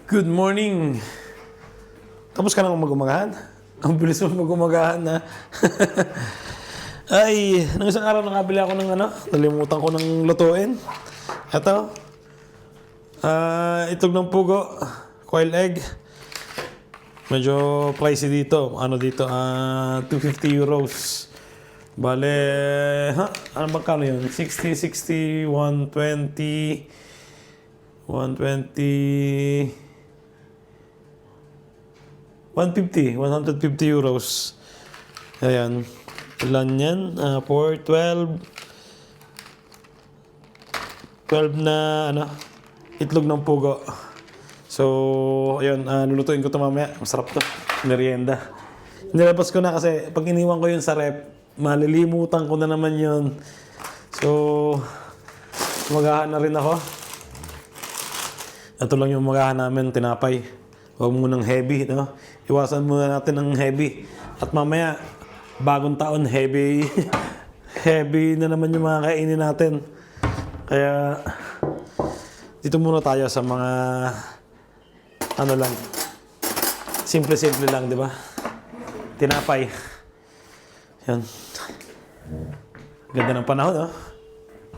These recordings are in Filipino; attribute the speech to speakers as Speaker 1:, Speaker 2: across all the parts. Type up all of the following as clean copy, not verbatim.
Speaker 1: Good morning! Tapos ka nang mag-umagahan? Ang bilis mo mag-umagahan na. Ay, nang isang araw nakabili ako ng nalimutan ko ng lutuin. Ito. Itlog ng pugo. Quail egg. Medyo pricey dito. Ano dito? 250 euros. Bale, ano magkano yun? 60, 60, 120, 120, 150 euros. Ayan. Ilan yan? 4, 12 na itlog ng pugo. So, ayun, lulutuin ko ito mamaya. Masarap to. Merienda. Nilabas ko na kasi pag iniwan ko yun sa rep, malilimutan ko na naman yun. So, magahan na rin ako. Ito lang yung magahan namin, tinapay. Huwag munang heavy, no? Iwasan muna natin ang heavy. At mamaya, bagong taon, heavy. Heavy na naman yung mga kainin natin. Kaya, dito muna tayo sa mga, simple-simple lang, di ba? Tinapay. Yan. Ganda ng panahon, oh.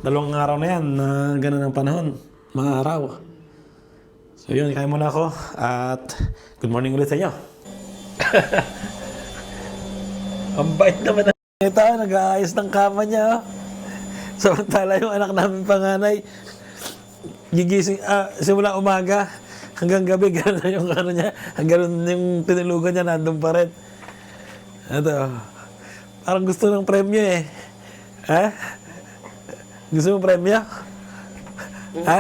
Speaker 1: 2 araw na yan, ganda ng panahon. Mga araw. So yun, kain muna ako. At good morning ulit sa inyo. Ang bait naman ito, nag-aayos ng kama niya. Samantala yung anak namin panganay, gigising, simula umaga hanggang gabi, gano'n na yung niya, gano'n yung tinulugan niya, nandun pa rin. Ito, parang gusto ng premyo eh. Ha? Gusto mo premyo? Ha?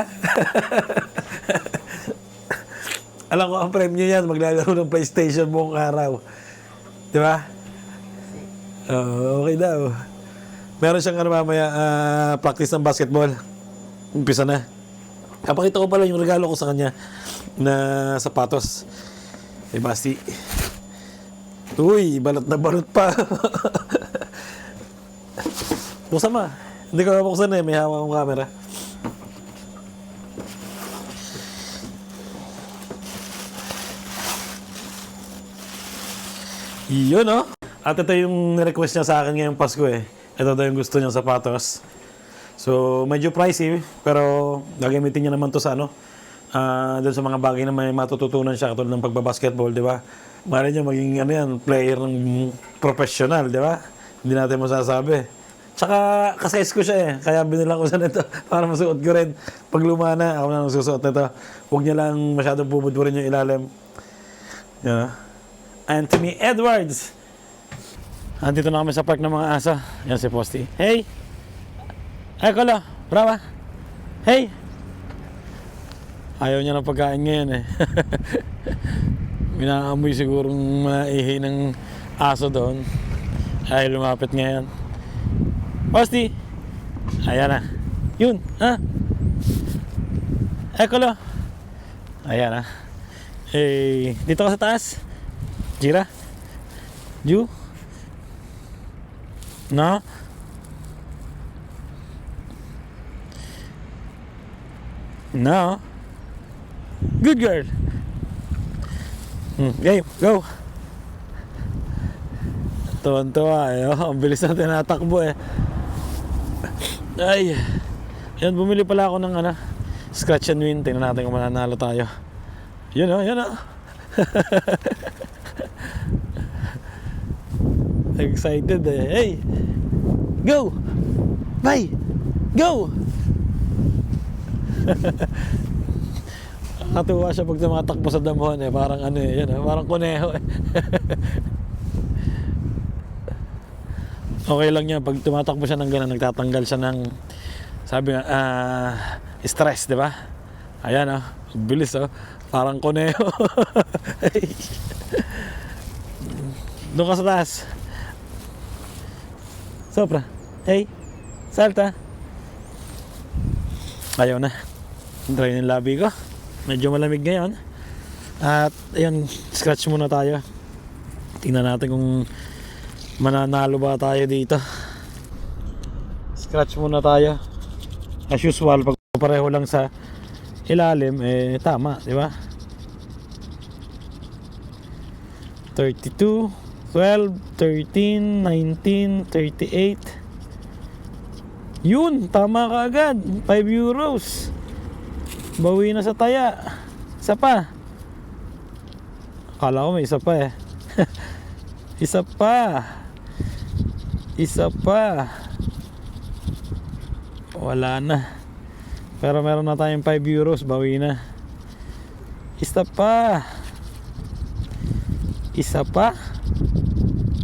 Speaker 1: Alam ko ang premyo yan, maglalaro ng PlayStation buong araw. Di ba? Okay daw. Meron siyang mamaya practice ng basketball. Umpisa na. Kapakita ko pala yung regalo ko sa kanya na sapatos. Eh, Basti. Uy, balot na balot pa. Buksan mo. Hindi ko mabuksan eh, may hawak akong camera. Yun, no? At ito yung request niya sa akin ngayong Pasko eh. Ito daw yung gusto niyang sapatos. So, medyo pricey, pero gagamitin niya naman to sa doon sa mga bagay na may matututunan siya, katulad ng pagbabasketball, di ba? Mali niya maging player ng professional, di ba? Hindi natin masasabi. Tsaka, kasize ko siya eh. Kaya binilang ko siya nito para masuot ko rin. Pag lumana, ako na nagsusuot nito. Huwag niya lang masyadong bumudurin yung ilalim. Yeah. Anthony Edwards. Andito na kami sa park ng mga aso. Yan si Posty. Hey! Ay, Kolo! Brava! Hey! Ayaw niya ng pagkain ngayon eh. Minaamoy sigurong maihi ng aso doon. Ay, lumapit ngayon. Posty! Ayan na. Yun! Ha? Ay, Kolo! Ayan na. Eh, dito ka sa taas. Jira? Ju? No? No? Good girl. Game, go. Tuwan-tuwa eh. Oh, ang bilis na tinatakbo eh. Ay. Yan, bumili pala ako ng scratch and win. Tingnan natin kung mananalo tayo. Yun oh, yun oh. Excited eh. Hey! Go! Bye! Go! Nakatuwa siya pag tumatakbo sa damuhan eh. Parang parang kuneho eh. Okay lang niya pag tumatakbo siya ng gano'n, nagtatanggal siya ng, sabi nga, stress, di ba? Ayan bilis parang kuneho. Doon ka sa taas. Sopra. Hey, salta. Ayaw na. Dry yung labi ko. Medyo malamig ngayon. At ayun, scratch muna tayo. Tingnan natin kung mananalo ba tayo dito. Scratch muna tayo. As usual, pag pareho lang sa ilalim, eh tama, di ba? 32, 12, 13, 19, 38. Yun, tama ka agad. 5 euros. Bawi na sa taya. Isa pa. Akala ko may isa pa eh. Isa pa. Isa pa. Wala na. Pero meron na tayong 5 euros. Bawi na. Isa pa. Isa pa.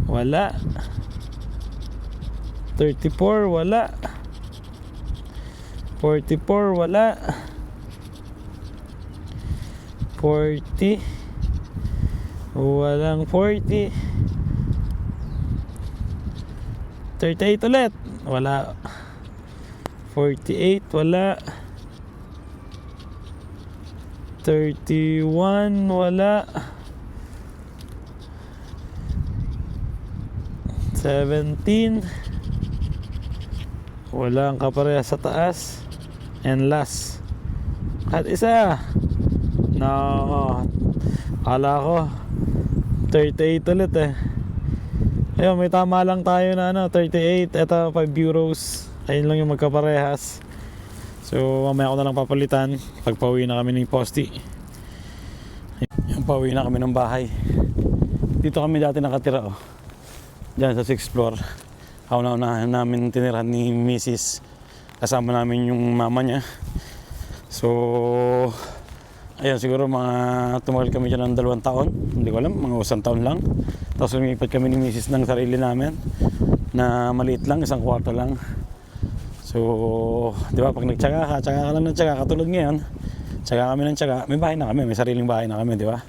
Speaker 1: Wala. 34. Wala. 44. Wala. 40. Walang 40. 38 ulit. Wala. 48. Wala. 31. Wala. 17. Walang kapareha sa taas. And last. At isa. No. Kala ko 38 ulit eh. Ayun, may tama lang tayo na 38. Ito 5 euros. Ayun lang yung magkaparehas. So mamaya ko na lang papalitan pag pauwi na kami ng Posti. Yung pauwi na kami ng bahay. Dito kami dati nakatira oh. Diyan sa 6th floor. Ako na unahan namin tinirahan ni Mrs. Kasama namin yung mama niya. So ayun, siguro mga tumagal kami dyan ng 2 taon. Hindi ko alam, mga 1 taon lang. Tapos lumipat kami ni Mrs. ng sarili namin na maliit lang, 1 kwarto lang. So, di ba, pag nagtsaga ka lang ng tsaga, katulad ngayon, tsaga kami ng tsaga, may bahay na kami, may sariling bahay na kami, di ba?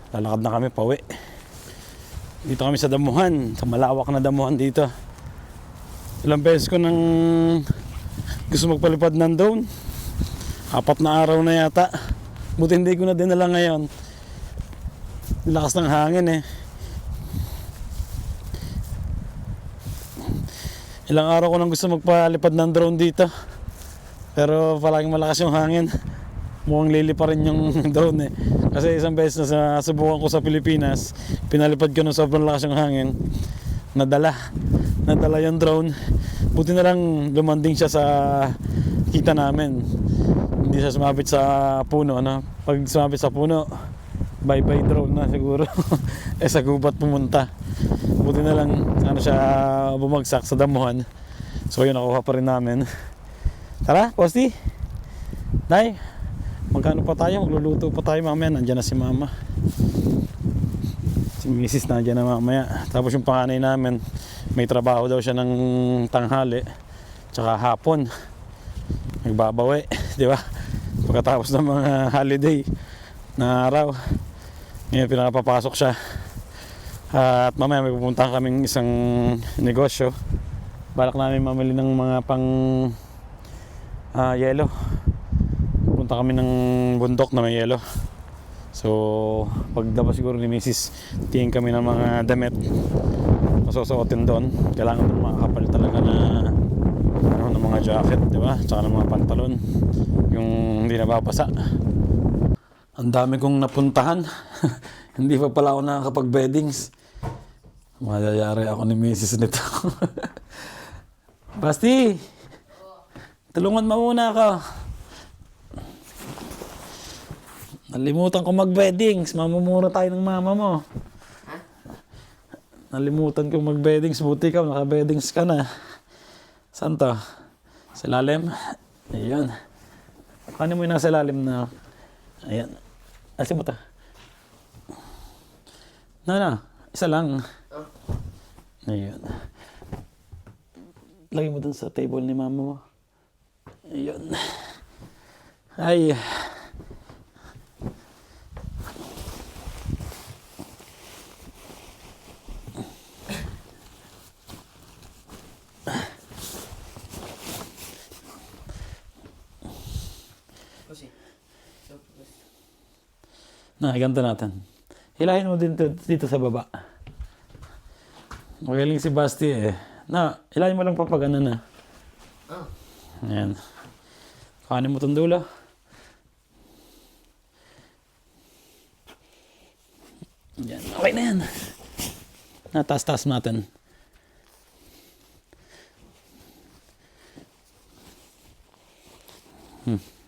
Speaker 1: Lalakad na kami pauwi. Dito kami sa damuhan, sa malawak na damuhan dito. Ilang beses ko nang gusto magpalipad ng drone. 4 na araw na yata. Buti hindi ko na dinala ngayon. Lakas ng hangin eh. Ilang araw ko nang gusto magpalipad ng drone dito. Pero palaging malakas yung hangin. Mukhang lili pa rin yung drone eh. Kasi isang beses na subukan ko sa Pilipinas, pinalipad ko ng sobrang lakas yung hangin. Nadala yung drone. Buti na lang lumanding siya sa kita namin. Hindi siya sumabit sa puno, ano? Pag sumabit sa puno, bye-bye drone na siguro. Sa gubat pumunta. Buti na lang siya bumagsak sa damuhan. So yun, nakuha pa rin namin. Tara, Posti. Nay, magkano pa tayo? Magluluto pa tayo mamaya. Nandiyan na si mama. Si Mrs. nandiyan na mamaya. Tapos yung panganay namin, may trabaho daw siya ng tanghali tsaka hapon. Nagbabawi, di ba? Pagkatapos ng mga holiday na araw, ngayon pinapapasok siya. At mamaya may pupuntahan kaming isang negosyo. Balak namin mamili ng mga pang yelo. Punta kami ng bundok na may yelo. So pagdapas siguro ni Mrs. tingin kami ng mga damit masusuotin doon. Kailangan ng mga kapal talaga na ng mga jacket, di ba? Tsaka ng mga pantalon yung hindi nababasa. Ang dami kong napuntahan. Hindi pa pala ako nakakapag-beddings. Madayari ako ni Mrs. nito. Basti, tulungan mo muna ako. Nalimutan ko mag-beddings. Mamumura tayo ng mama mo. Nalimutan ko mag-beddings. Buti ka, naka-beddings ka na. Saan to? Sa lalim? Ayan. Kanin mo yung nasa lalim na. Ayan. Asin mo to. Na. Isa lang. Ayan. Lagay mo dun sa table ni mama mo. Ayan. Ay. Ganito natin. Hilahin mo dito sa baba. Magaling si Basti eh. Hilahin mo lang papagana na. Ayan. Kanin mo itong dulo. Yan. Okay na yan. Nataas-taas natin.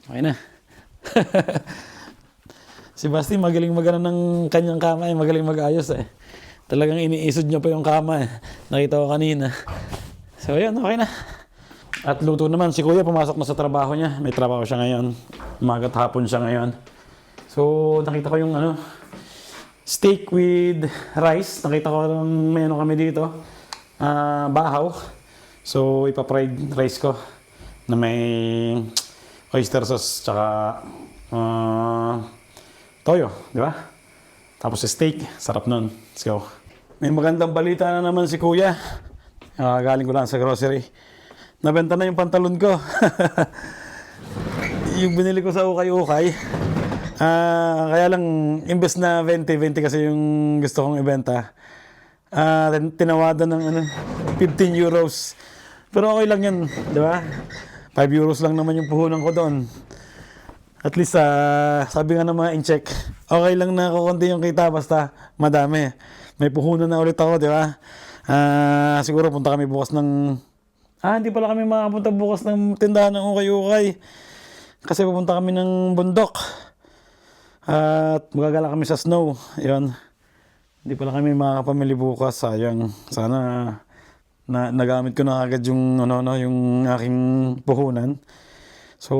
Speaker 1: Okay na. Si Basti magaling magana ng kanyang kama eh. Magaling mag-ayos eh. Talagang iniisod niya pa yung kama eh. Nakita ko kanina. So yun, okay na. At luto naman. Si Kuya pumasok na sa trabaho niya. May trabaho siya ngayon. Umaga at hapon siya ngayon. So nakita ko yung steak with rice. Nakita ko may kami dito. Bahaw. So ipa-fried rice ko. Na may oyster sauce tsaka toyo, di ba? Tapos steak, sarap nun. Let's go. May magandang balita na naman si Kuya. Galing ko lang sa grocery. Nabenta na yung pantalon ko. Yung binili ko sa ukay-ukay. Kaya lang, imbes na 20 kasi yung gusto kong ibenta. Tinawadan ng 15 euros. Pero okay lang yan, di ba? 5 euros lang naman yung puhunan ko doon. At least, sabi nga ng mga in-check, okay lang na kukunti yung kita basta madami. May puhunan na ulit ako, di ba? Siguro punta kami bukas ng... hindi pala kami makapunta bukas ng tindahan ng ukay-ukay. Kasi pupunta kami ng bundok. At magagala kami sa snow. Yun. Hindi pala kami makakapamili bukas. Sayang. Sana nagamit ko na agad yung, yung aking puhunan. So,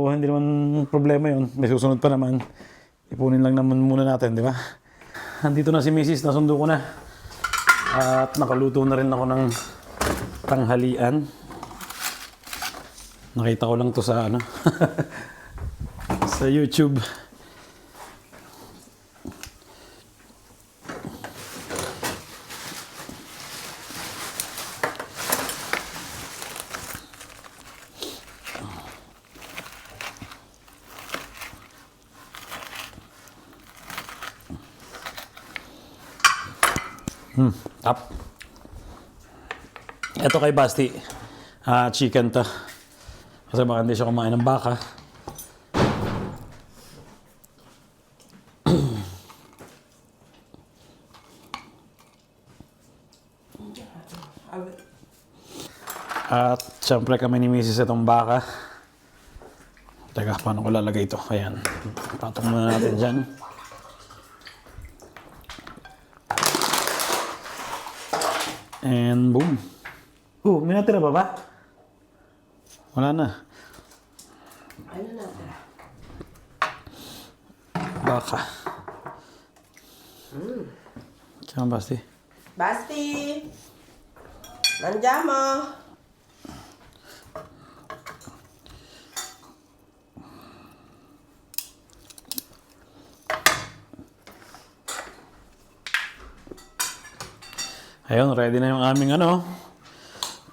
Speaker 1: hindi naman problema yun. May susunod pa naman. Ipunin lang naman muna natin, di ba? Nandito na si Mrs. Nasundo ko na. At nakaluto na rin ako ng tanghalian. Nakita ko lang to sa sa YouTube. Up. Ito kay Basti. Chicken to. Kasi baka hindi siya kumain ng baka. At syempre kami ni Mrs. itong baka. Teka, paano ko lalagay ito? Ayan. Patong muna natin dyan. And boom. May natira pa ba? Wala na.
Speaker 2: Ano natira?
Speaker 1: Baka. Tsaka Basti.
Speaker 2: Basti! Nandiyan mo!
Speaker 1: Ayun, ready na yung aming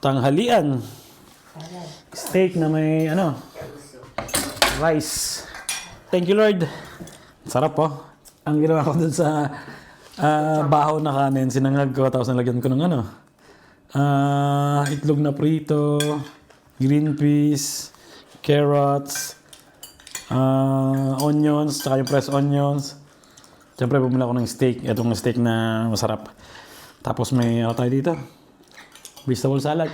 Speaker 1: tanghalian. Steak na may rice. Thank you, Lord. Sarap po. Ang ginawa ko dun sa bahaw na kanin, sinangag ko, tapos nalagyan ko ng itlog na prito, green peas, carrots, onions, tsaka yung fresh onions. Siyempre, bumila ko ng steak. Itong steak na masarap. Tapos may tayo dito. Vegetable salad.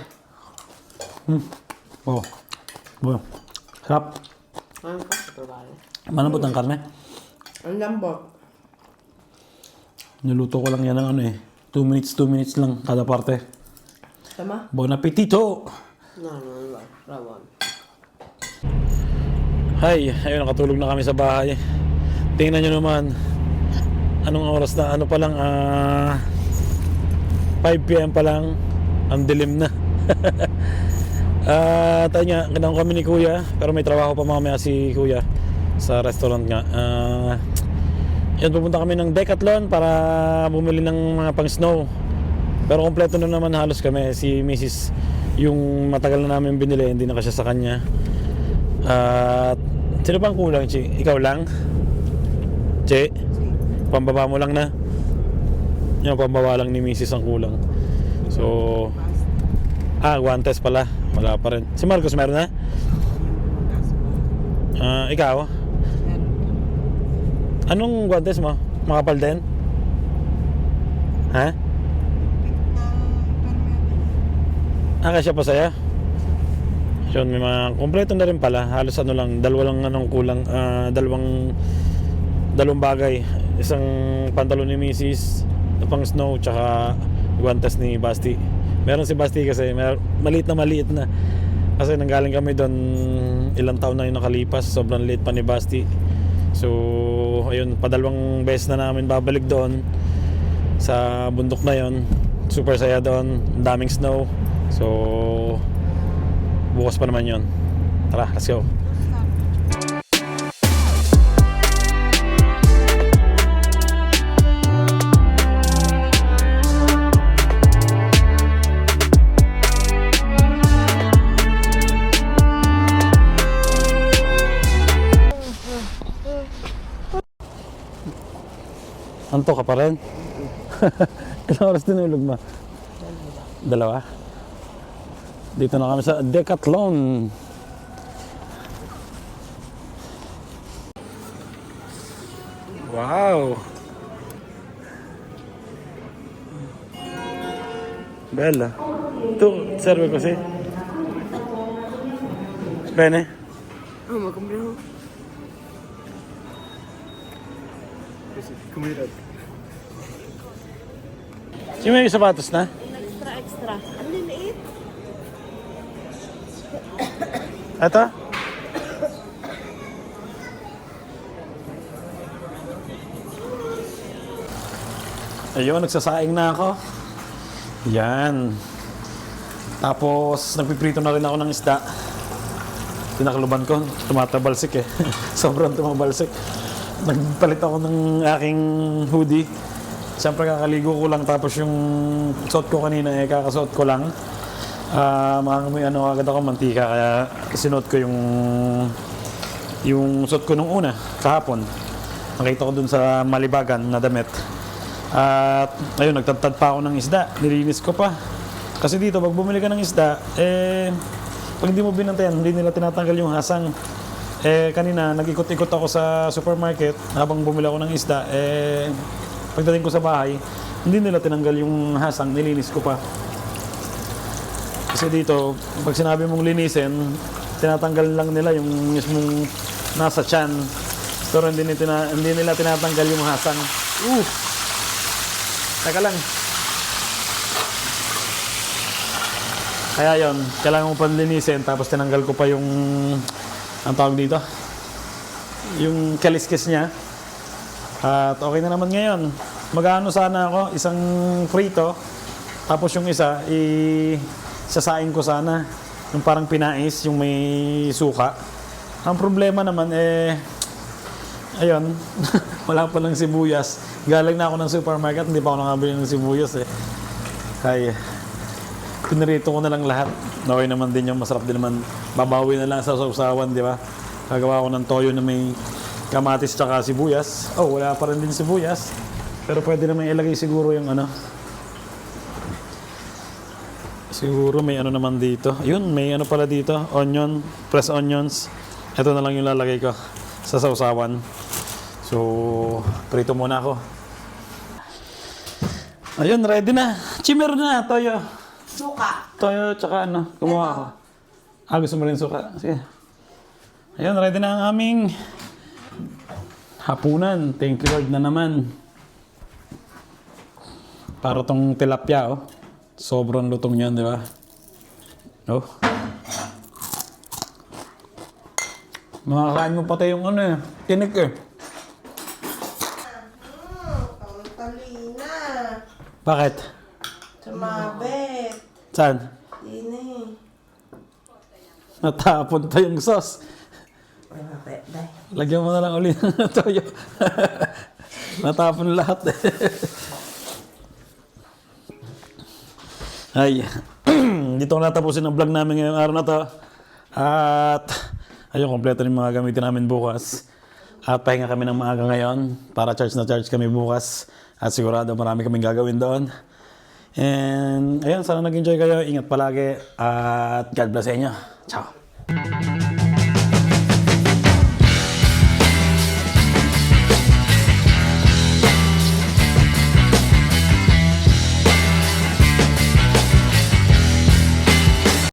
Speaker 1: Oh. Sarap.
Speaker 2: Ano ka sa trabaho?
Speaker 1: Malambot ang karne.
Speaker 2: Ang lambot.
Speaker 1: Niluto ko lang yan ng 2 minutes lang kada parte.
Speaker 2: Tama?
Speaker 1: Bon appetito!
Speaker 2: No, Rawan.
Speaker 1: Hi, ayun, nakatulog na kami sa bahay. Tingnan nyo naman. Anong oras na? Pa lang? 5 PM pa lang. Ang dilim na. Tayo nga, kinang kami ni Kuya. Pero may trabaho pa mamaya si Kuya sa restaurant nga. Yan, pupunta kami ng Decathlon para bumili ng mga pang snow. Pero kompleto na naman halos kami. Si Mrs. yung matagal na namin binili, hindi na kasi sa kanya. Sino pang kulang, Chi? Ikaw lang? Chi? Pambaba mo lang na? Yung pambaba lang ni Mrs. ang kulang. So, one test pala. Wala pa rin. Si Marcos meron na? Ikaw? Anong guantes mo? Makapal din? Ha? Kasya pa sa'yo? Yun, may mga kompleto na rin pala. Halos ano lang, dalawang kulang, dalawang bagay. Isang pantalon ni Mrs. na pang snow, tsaka guantes ni Basti. Meron si Basti kasi maliit na. Kasi nanggaling kami doon, ilang taon na yung nakalipas, sobrang liit pa ni Basti. So, ayun, padalawang beses na namin babalik doon sa bundok na yon. Super saya doon, daming snow. So, bukas pa naman yon. Tara, let's go. Antok ka pa rin? Ilang oras tinulog mo? Dalawa? Dito na kami sa Decathlon. Wow! Bella. Tu serve così? Bene?
Speaker 2: Oh, ma compriamo.
Speaker 1: Yung may sapatos na?
Speaker 2: Extra. Ang liliit.
Speaker 1: Ito? Ayun, nagsasaing na ako. Yan. Tapos, nagpiprito na rin ako ng isda. Pinakaluban ko, tumatabalsik eh. Sobrang tumabalsik. Nagpalit ako ng aking hoodie. Siyempre kakaligo ko lang, tapos yung suot ko kanina kakasuot ko lang. May agad ako mantika, kaya sinuot ko yung suot ko nung una, kahapon. Nakita ko dun sa Malibagan na damit. At ayun, nagtadtad pa ako ng isda, nilinis ko pa. Kasi dito, pag bumili ka ng isda, pag hindi mo binantayan, hindi nila tinatanggal yung hasang. Kanina, nag-ikot-ikot ako sa supermarket habang bumili ako ng isda. Pagdating ko sa bahay, hindi nila tinanggal yung hasang, nilinis ko pa. Kasi dito, pag sinabi mong linisin, tinatanggal lang nila yung mismong nasa tiyan. Pero hindi nila tinatanggal yung hasang. Teka lang. Kaya yon, kailangan mo pa linisin, tapos tinanggal ko pa yung, ang tawag dito, yung kaliskis niya. At okay na naman ngayon. Mag-ano sana ako, isang prito, tapos yung isa, sasaing ko sana. Yung parang pinais, yung may suka. Ang problema naman ayun, wala pa lang sibuyas. Galing na ako ng supermarket, hindi pa ako nakabili ng sibuyas eh. Kaya, pinirito ko na lang lahat. Okay naman din yung masarap din naman. Babawi na lang sa sausawan, di ba? Gagawa ko ng toyo na may kamatis tsaka sibuyas. Wala pa rin din sibuyas. Pero pwede naman ilagay siguro yung ano. Siguro may ano naman dito. Yun, may ano pala dito. Onion, pressed onions. Ito na lang yung lalagay ko sa sausawan. So, prito muna ako. Ayun, ready na. Chimero na, toyo.
Speaker 2: Suka.
Speaker 1: Toyo tsaka ano, kumuha ako. Gusto mo rin suka? Sige. Ayun, ready na ang aming hapunan. Thank you Lord na naman. Para tong tilapia, sobrang lutong yan, di ba? Makakain mo pati yung ano tinik eh.
Speaker 2: Talina.
Speaker 1: Bakit?
Speaker 2: Sumabit.
Speaker 1: Saan?
Speaker 2: Dini.
Speaker 1: Natapon pa yung sauce. Lagyan mo na lang ulit ng toyo. Natapon lahat eh. Ay, dito ko natapusin ang vlog namin ngayong araw na to. At ayun, kompleto yung mga gamitin namin bukas. At pahinga kami ng maaga ngayon para charge na charge kami bukas. At sigurado marami kaming gagawin doon. And ayun, sana nag-enjoy kayo. Ingat palagi. At God bless sa inyo. Ciao!